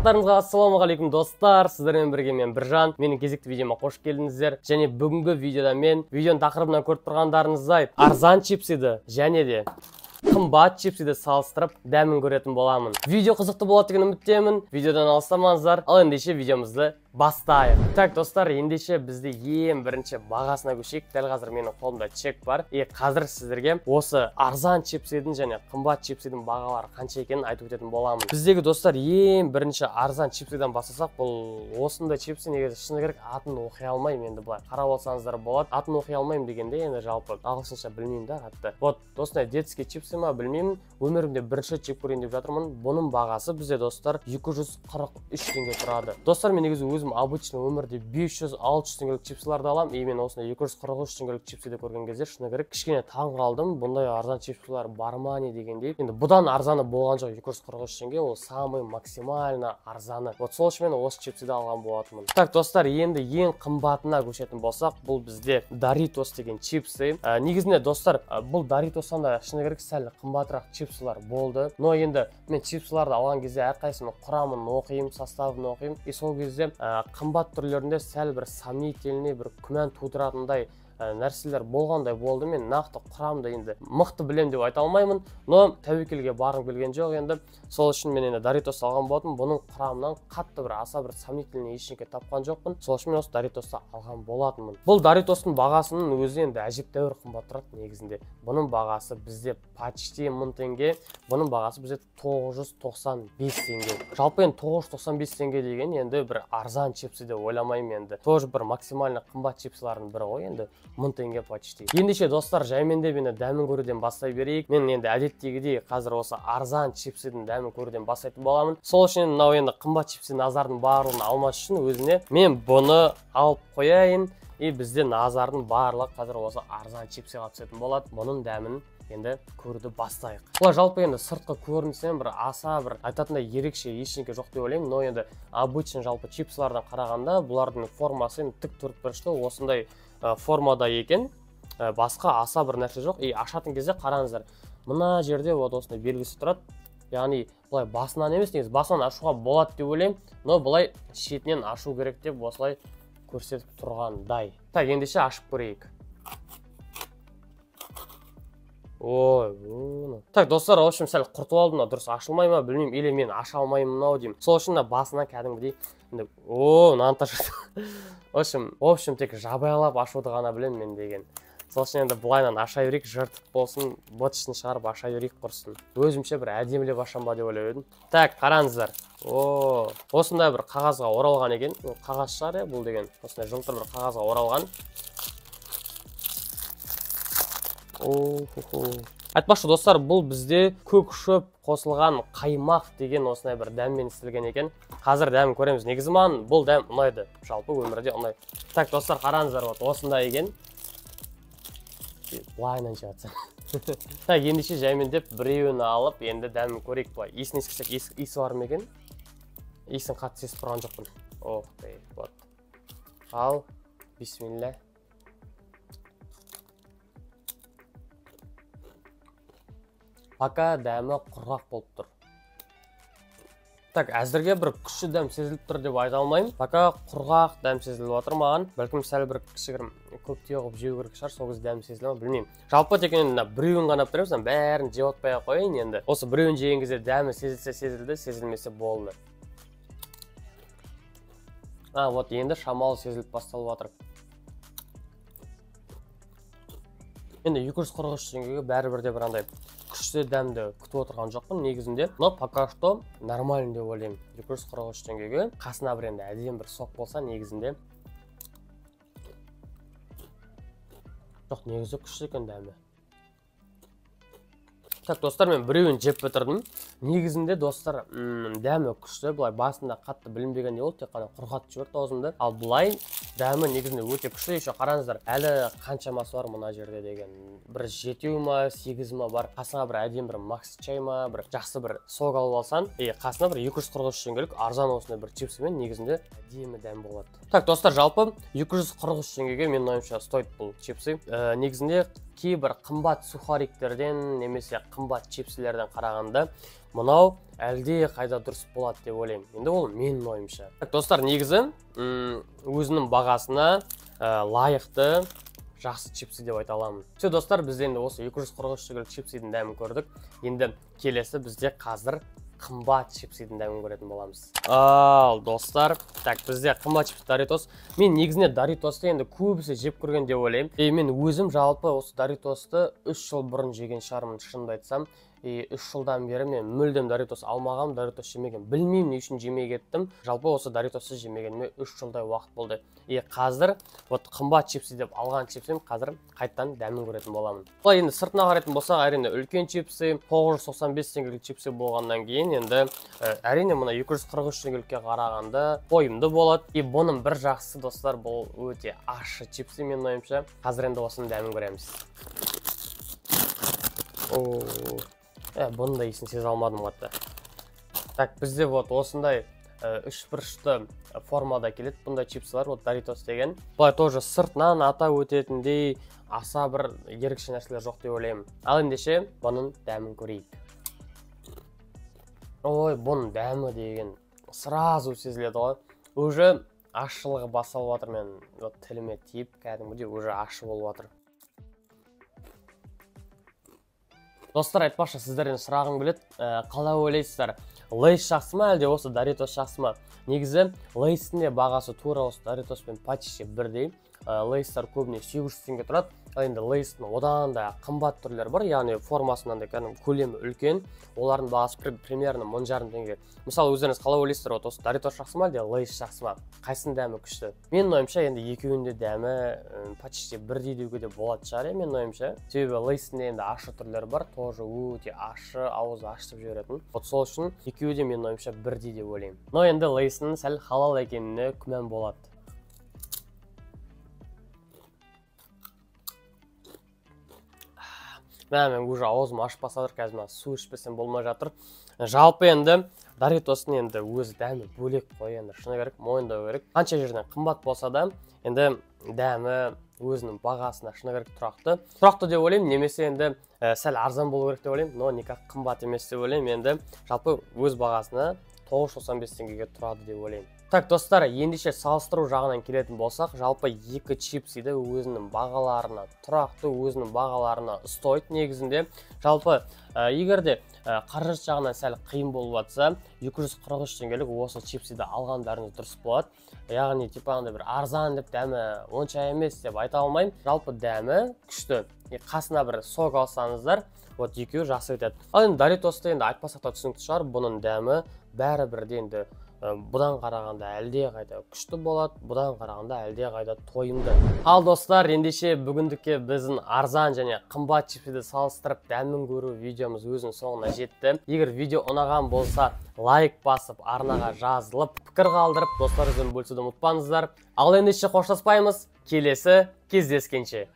Барлықтарыңызға ассалаумағалейкум достар, сіздермен бірге мен Біржан. Менің кезекті видеома қош келдіңіздер. Және бүгінгі видеода мен видеоның тақырыбынан көріп тұрғандарыңыздай арзан чипсиді және де қымбат чипсиді салыстырып дәмін көретін боламын. Видео қызықты болады деген үміттемін. Видеодан алыстамаңыздар. Ал ендеше видеомызды бастайық. Так достар, ендеше бізде ең бірінші бағасына көшейік. Дәл қазір менің қолымда чек бар. Қазір сіздерге осы арзан чипсидің және қымбат чипсидің бағалары қанша екенін айтып өтетін боламын. Біздегі достар ең бірінші арзан чипсидан бастасақ, бұл осындай чипси негізі шыны керек атын оқи алмаймын. Енді былай қарап алсаңыздар болады. Атын оқи алмаймын дегенде енді жалпы ағылшынша білмеймін да атты. Вот осындай детский чипси ма білмеймін. Өмірімде бірінші чек көрейін деп жатырмын. Бұның бағасы бізде достар 243 теңге тұрады. Достар, мен негізі өзім обычно өмірде 500-600 теңгелік чипсиларды алам. Мен осындай 243 теңгелік чипсиді көрген кезде шыны керек кішкене таң қалдым. Бұндай арзан чипсилар бар ма не дегендей. Енді бұдан арзаны болған жоқ. 243 теңге ол самый максимально арзаны. Вот сол үшін мен осы чипсиді алған болатынмын. Так достар, енді ең қымбатына көшетін болсақ, бұл бізде Doritos деген чипсы. Негізінде достар, бұл Doritostан да шыны керек сәл қымбатырақ чипсилар болды. Но енді мен чипсиларды алған кезде әрқайсының құрамын оқимын, составын оқимын. И сол кезде қымбат түрлерінде сәл бір сомнительный, бір күмән тудыратындай нәрселер болғандай болды. Мен нақты құрамды енді мықты білем деп айта алмаймын, но тәуекелге барғым келген жоқ. Енді сол үшін мен енді Doritos алған болатынмын. Бұның құрамынан қатты бір аса бір сомнительный ештеңе тапқан жоқпын. Сол үшін мен осы Doritosты алған болатынмын. Бұл Doritostың бағасының өзі енді әжептәуір қымбат тұрады негізінде. Бұның бағасы бізде почти 1000 теңге. Бұның бағасы бізде 995 теңге. Жалпы енді 995 теңге деген енді бір арзан чипси деп ойламаймын енді. Тоже бір максимально қымбат чипсилардың бірі ғой енді. 1000 теңге почти. Ендеше достар, жаймендеп енді дәмін көруден бастай берейік. Мен енді әдеттегідей қазір осы арзан чипсидің дәмін көруден бастайтын боламын. Сол үшін мынау енді қымбат чипси назардың барлығын алмас үшін өзіне мен бұны алып қояйын. И бізде назардың барлығы қазір осы арзан чипсиға түсетін болады. Бұның дәмін енді көруді бастайық. Бұлар жалпы енді сыртқы көрінісінен бір аса бір айтатындай ерекше ештеңе жоқ деп ойлаймын. Но енді обычно жалпы чипсилардан қарағанда бұлардың формасы енді тік төртбұрышты осындай формада екен. Басқа аса бір нәрсе жоқ. И ашатын кезде қараңыздар. Мына жерде вот осындай белгісі тұрады. Яғни бұлай басынан емес, негізі басынан ашуға болады деп ойлаймын. Но бұлай шетінен ашу керек деп осылай көрсетіп тұрғандай. Так, ендеше ашып көрейік. Ой, так достар, в общем сәл құртып алдым, дұрыс ашылмай ма білмеймін, или мен аша алмаймын мынау деймін. Сол үшін басынан кәдімгідей мынаны ташыды. В общем тек жабайлап ашуды ғана білемін мен деген. Сол үшін енді бұлайнан аша берейік, жыртық болсын, бытышын шығарып аша берейік құрсын. Өзімше бір әдемілеп ашам ба деп ойлап едім. Так, қараңыздар. Осындай бір қағазға оралған екен. Қағаз шығар бұл деген. Осындай жылтыр бір қағазға оралған. Айтпақшы достар, бұл бізде көк шөп қосылған қаймақ деген осындай бір дәммен істелген екен. Қазір дәмін көреміз. Негізі маған бұл дәм ұнайды. Жалпы өмірде ұнайды. Так достар, қараңыздар, осындай екен. Былайынан жатса. Так, ендеше жаймендеп біреуін алып, енді дәмін көрейік. Былай иісін ескісек, иісі бар ма екен? Иісін қатты сезіп тұрған жоқпын. Вот. Ал, бисмилля. Пока дәмі құрғақ болып тұр. Так, әзірге бір күшті дәм сезіліп тұр деп айта алмаймын. Пока құрғақ дәм сезіліп отыр маған. Бәлкім сәл бір кішігірім көп теғып жеу керек шығар, сол кезде дәм сезіле ме білмеймін. Жалпы тек енді біреуін ғана пісіреміз, бәрін жеп отпай қояйын енді. Осы біреуін жеген кезде дәмі сезілсе сезілді, сезілмесе болды. Вот енді шамалы сезіліп басталып отыр. Енді 243 теңгеге бәрібір де бір андай күшті дәмді күтіп отырған жоқпын негізінде. Но пока что нормально деп ойлаймын. 243 теңгеге қасына бір енді әдемі бір сок болса негізінде. Жоқ, негізі күшті екен дәмі. Так, достар, мен біреуін жеп бітірдім. Негізінде достар, дәмі күшті, бұлай басында қатты білінбегенде болды, тек қана құрғатып жіберді аузымды. Ал бұлай дәмі негізінде өте күшті. Еще қараңыздар, әлі қаншамасы бар мына жерде деген. Бір 7 ма, 8 ма бар. Қасыңа бір әдемі бір макс чай ма, бір жақсы бір сок алып алсан, қасына бір 243 теңгелік арзан осындай бір чипсімен негізінде әдемі дәм болады. Так, достар, жалпы 243 теңгеге менің ойымша стоит бұл чипсы. Негізінде кейбір қымбат сухариктерден немесе қымбат чипсілерден қарағанда мынау әлде қайда дұрыс болады деп ойлаймын. Енді ол менің ойымша. Достар, негізі өзінің бағасына лайықты жақсы чипсы деп айта аламын. Все, достар, біз енді осы 243 теңгелік чипсидің дәмін көрдік. Енді келесі бізде қазір қымбат чипсидің дәмін көретін боламыз. Ал, достар, бізде қымбат чипс Doritos. Мен негізінде Doritosты енді көбісі жеп көрген деп ойлаймын. Мен өзім жалпы осы Doritosты 3 жыл бұрын жеген шығармын, шынымды айтсам. 3 жылдан бері мен мүлдем Doritos алмағам, Doritos жемеген. Білмеймін не үшін жемей кеттім. Жалпы осы Doritosты жемегеніме 3 жылдай уақыт болды. Қазір қымбат чипсы деп алған чипсім қазір қайттан дәмін көретін боламын. Бұл енді сыртына қарайтын болсақ, әрине үлкен чипсы 995 теңгелік чипсы болғаннан кейін енді әрине мына 243 теңгелікке қарағанда тойымды болады. Бұның бір жақсысы, достар, бұл өте ащы чипсы менің ойымша. Қазір енді осының дәмін көреміз. Бұны да есін сезе алмадым қатты. Бізде осындай 3 бұрышты формада келеді. Бұндай чипсылар, Doritos деген. Бұлай тоже сыртынан ата өтетіндей аса бір ерекше нәрселер жоқ деп ойлаймын. Ал ендеше бұның дәмін көрейік. Бұның дәмі деген сразу сезіледі ғой. Уже ашшылығы басалып жатыр, мен тіліме тиіп, кәдімгідей уже ашы болып жатыр. Достар, айтпақшы, сіздерден сұрағым келеді, қалай ойлайсыздар? Лейс жақсы ма, әлде осы Doritos жақсы ма? Негізі Лейстің де бағасы тура осы Doritоспен почти бірдей. Лейстар көбіне 700 теңге тұрады. Енді Лейстің одан да қымбат түрлері бар, яғни формасынан да көлемі үлкен. Олардың бағасы примерно 10,5 теңге. Мысалы, өздеріңіз қалай ойлайсыздар, осы Doritos жақсы ма, әлде Лейс жақсы ма? Қайсының дәмі күшті? Менің ойымша, енді екеуінде дәмі почти бірдей деуге де болады шығар, менің ойымша. Себебі Лейстің енді ащы түрлері бар, тоже өте ащы, ауызды ашытып жіберетін. Сол үшін екеуі де менің ойымша бірдей деп ойлаймын. Но енді Лейстің сәл халал екеніне күмән болады. Мен уже аузым ашып басадыр, қазір су ішпесем болмай жатыр. Жалпы енді Doritostың енді өзі дәмі бөлек қой, енді шыны керек, мойындау керек. Қанша жерден қымбат болса да, енді дәмі өзінің бағасына шыны керек тұрақты. Тұрақты деп ойлаймын, немесе енді сәл арзан болу керек деп ойлаймын, но никак қымбат емес деп ойлаймын. Енді жалпы өз бағасына 995 теңгеге тұрады деп ойлаймын. Достар, ендеше салыстыру жағынан келетін болсақ, жалпы екі чипсиді өзінің бағаларына тұрақты, өзінің бағаларына ұстайды негізінде. Жалпы егерде қаржы жағынан сәл қиын болып жатса, 243 теңгелік осы чипсиді алғандарыңыз дұрыс болады. Яғни типағында бір арзан деп дәмі онша емес деп айта алмаймын. Жалпы дәмі күшті. Қасына бір сок алсаңыздар, екеуі жақсы өтеді. Ал енді Doritosты енді айтпасақ та түсінікті шығар, бұның дәмі бәрі бірде енді бұдан қарағанда әлде қайда күшті болады, бұдан қарағанда әлде қайда тойымды. Ал достар, ендеше бүгіндікке біздің арзан және қымбат чипсиді салыстырып дәмін көру видеомыз өзінің соңына жетті. Егер видео ұнаған болса, лайк басып, арнаға жазылып, пікір қалдырып, достарыңызбен бөлісуді ұмытпаңыздар. Ал ендеше қоштаспаймыз, келесі кездескенше.